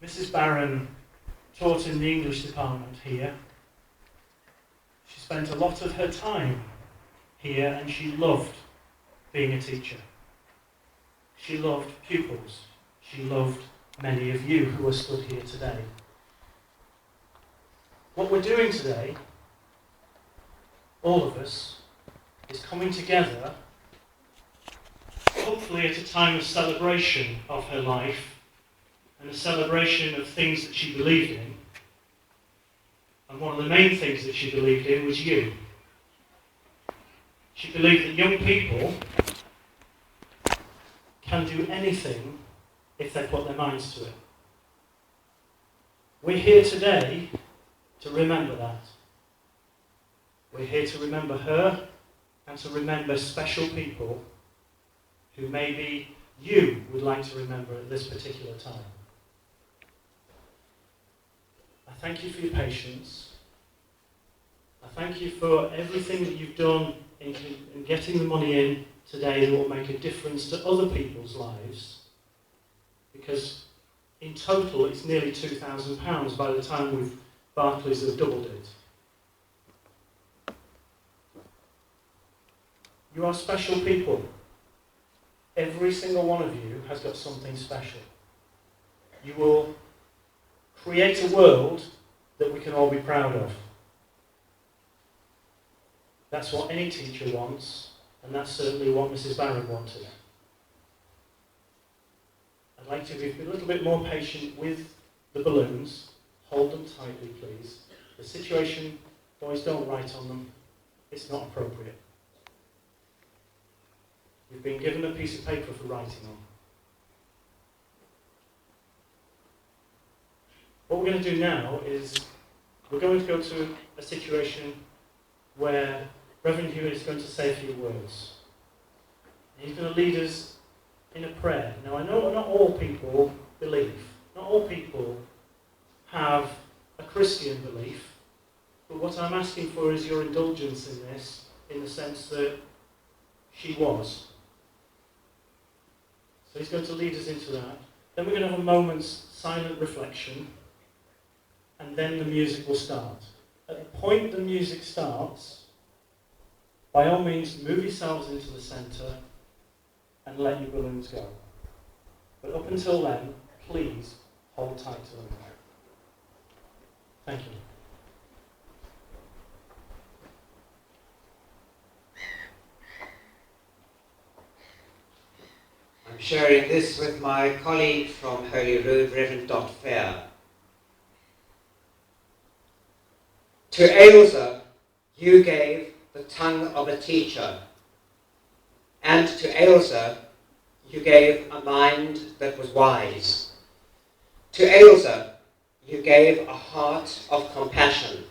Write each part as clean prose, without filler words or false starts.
Mrs. Barron taught in the English department here. She spent a lot of her time here and she loved being a teacher. She loved pupils. She loved many of you who are stood here today. What we're doing today, all of us, is coming together, hopefully at a time of celebration of her life and a celebration of things that she believed in. And one of the main things that she believed in was you. She believed that young people can do anything if they put their minds to it. We're here today to remember that. We're here to remember her and to remember special people who maybe you would like to remember at this particular time. I thank you for your patience. I thank you for everything that you've done in getting the money in today that will make a difference to other people's lives, because in total it's nearly £2,000 by the time Barclays have doubled it. You are special people. Every single one of you has got something special. You will create a world that we can all be proud of. That's what any teacher wants, and that's certainly what Mrs. Barron wanted. I'd like to be a little bit more patient with the balloons. Hold them tightly, please. The situation, boys, don't write on them. It's not appropriate. You've been given a piece of paper for writing on. What we're going to do now is we're going to go to a situation where Reverend Hewitt is going to say a few words. He's going to lead us in a prayer. Now, I know not all people believe. Not all people have a Christian belief. But what I'm asking for is your indulgence in this, in the sense that she was. So he's going to lead us into that. Then we're going to have a moment's silent reflection. And then the music will start. At the point the music starts, by all means, move yourselves into the centre and let your balloons go. But up until then, please hold tight to them. Thank you. I'm sharing this with my colleague from Holyrood, Reverend Dot Fair. To Ailsa, you gave the tongue of a teacher, and to Ailsa, you gave a mind that was wise. To Ailsa, you gave a heart of compassion,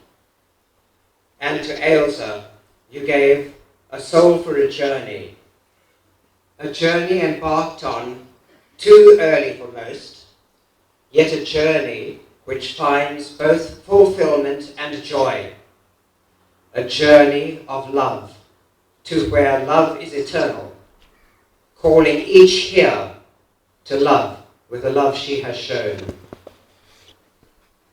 and to Ailsa, you gave a soul for a journey embarked on too early for most, yet a journey which finds both fulfillment and joy. A journey of love to where love is eternal, calling each here to love with the love she has shown.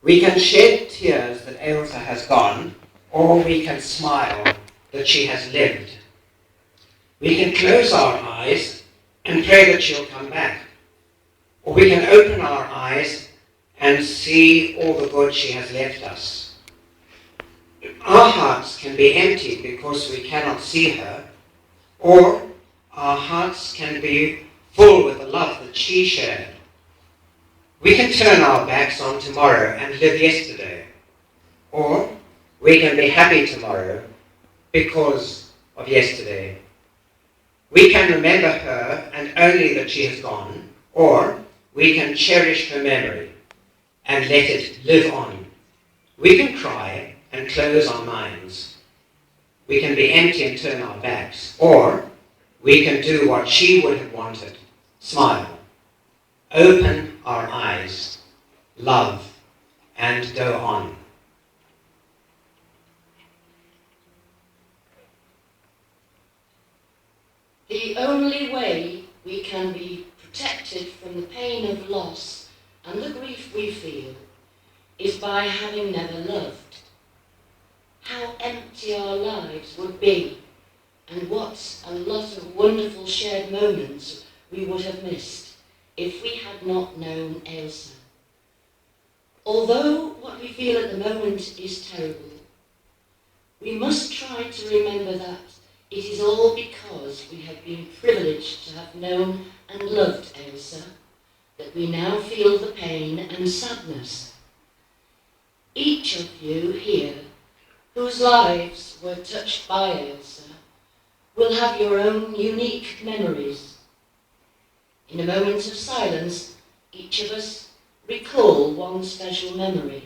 We can shed tears that Ailsa has gone, or we can smile that she has lived. We can close our eyes and pray that she'll come back, or we can open our eyes and see all the good she has left us. Our hearts can be emptied because we cannot see her, or our hearts can be full with the love that she shared. We can turn our backs on tomorrow and live yesterday, or we can be happy tomorrow because of yesterday. We can remember her and only that she has gone, or we can cherish her memory and let it live on. We can cry and close our minds. We can be empty and turn our backs, or we can do what she would have wanted, smile, open our eyes, love, and go on. The only way we can be protected from the pain of loss and the grief we feel is by having never loved. How empty our lives would be, and what a lot of wonderful shared moments we would have missed if we had not known Ailsa. Although what we feel at the moment is terrible, we must try to remember that it is all because we have been privileged to have known and loved Ailsa, that we now feel the pain and sadness. Each of you here, whose lives were touched by Ailsa, will have your own unique memories. In a moment of silence, each of us recall one special memory.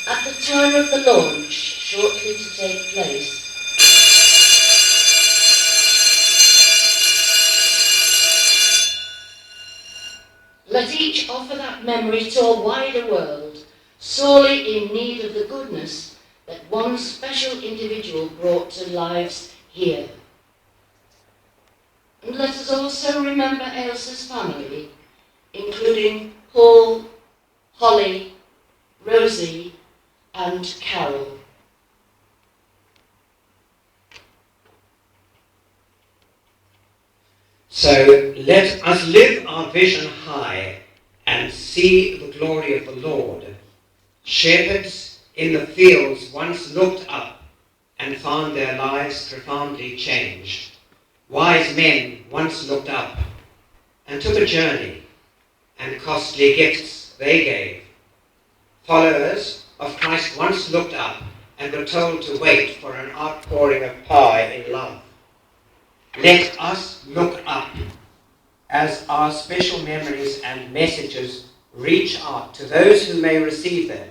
At the time of the launch, shortly to take place, let each offer that memory to a wider world, sorely in need of the goodness that one special individual brought to lives here. And let us also remember Ailsa's family, including Paul, Holly, Rosie, and Carol. So let us live our vision high and see the glory of the Lord. Shepherds in the fields once looked up and found their lives profoundly changed. Wise men once looked up and took a journey, and costly gifts they gave. Followers of Christ once looked up and were told to wait for an outpouring of power in love. Let us look up as our special memories and messages reach out to those who may receive them,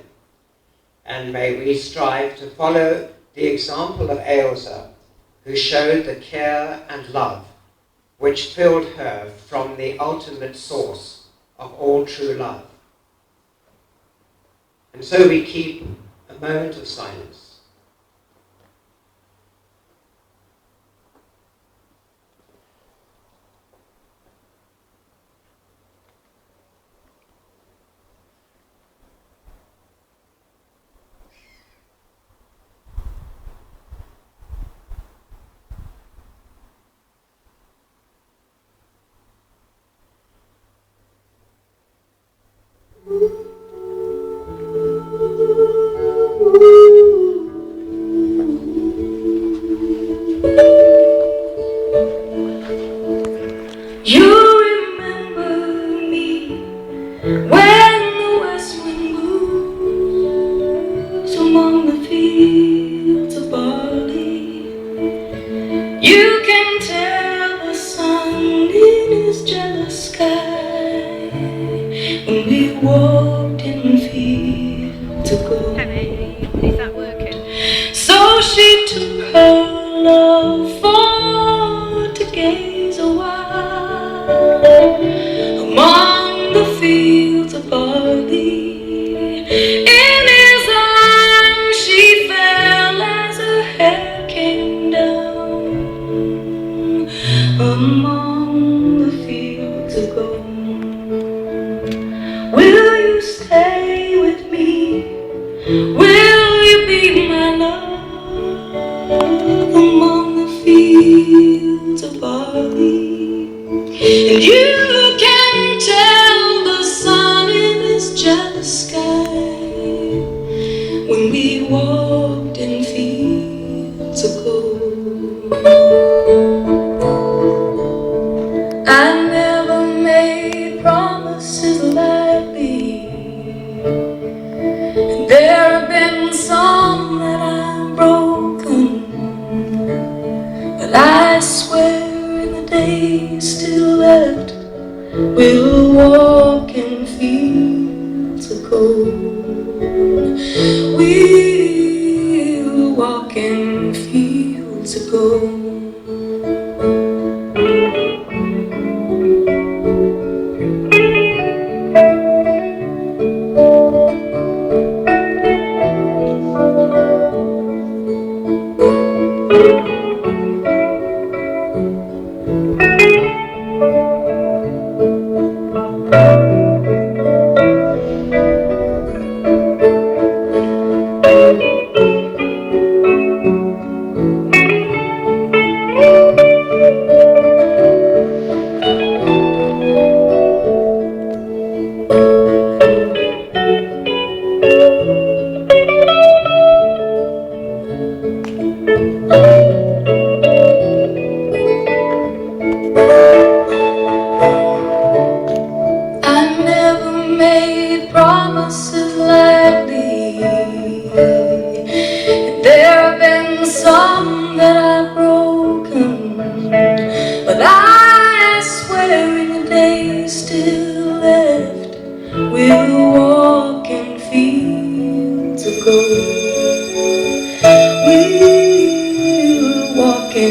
and may we strive to follow the example of Ailsa, who showed the care and love which filled her from the ultimate source of all true love. And so we keep a moment of silence.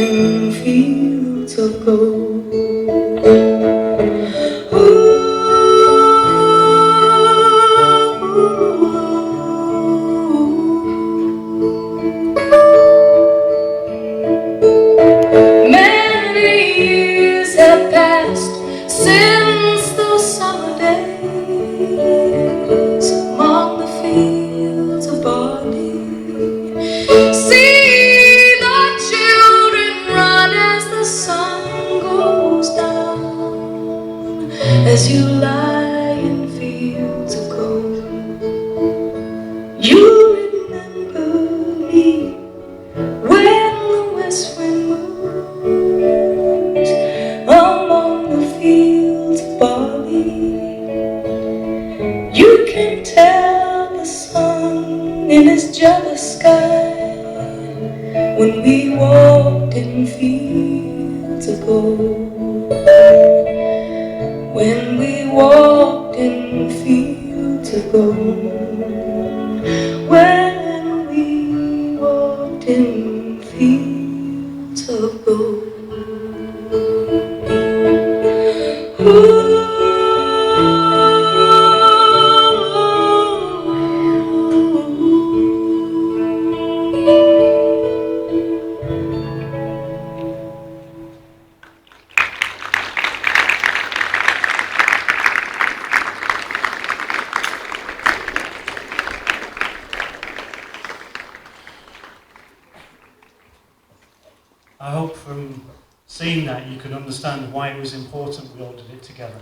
in fields of gold. Many years have passed since those summer days among the fields of barley. See the children run as the sun goes down, as you lie in fields of gold. You remember me when the west wind moves among the fields of barley. You can tell the sun in his jealous sky when we walked in fields of gold. When we walked in fields of gold. When we walked in fields of gold. I hope from seeing that you can understand why it was important we all did it together.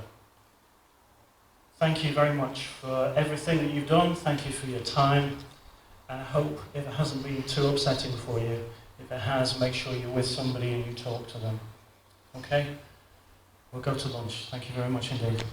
Thank you very much for everything that you've done. Thank you for your time. And I hope if it hasn't been too upsetting for you, if it has, make sure you're with somebody and you talk to them. Okay? We'll go to lunch. Thank you very much indeed.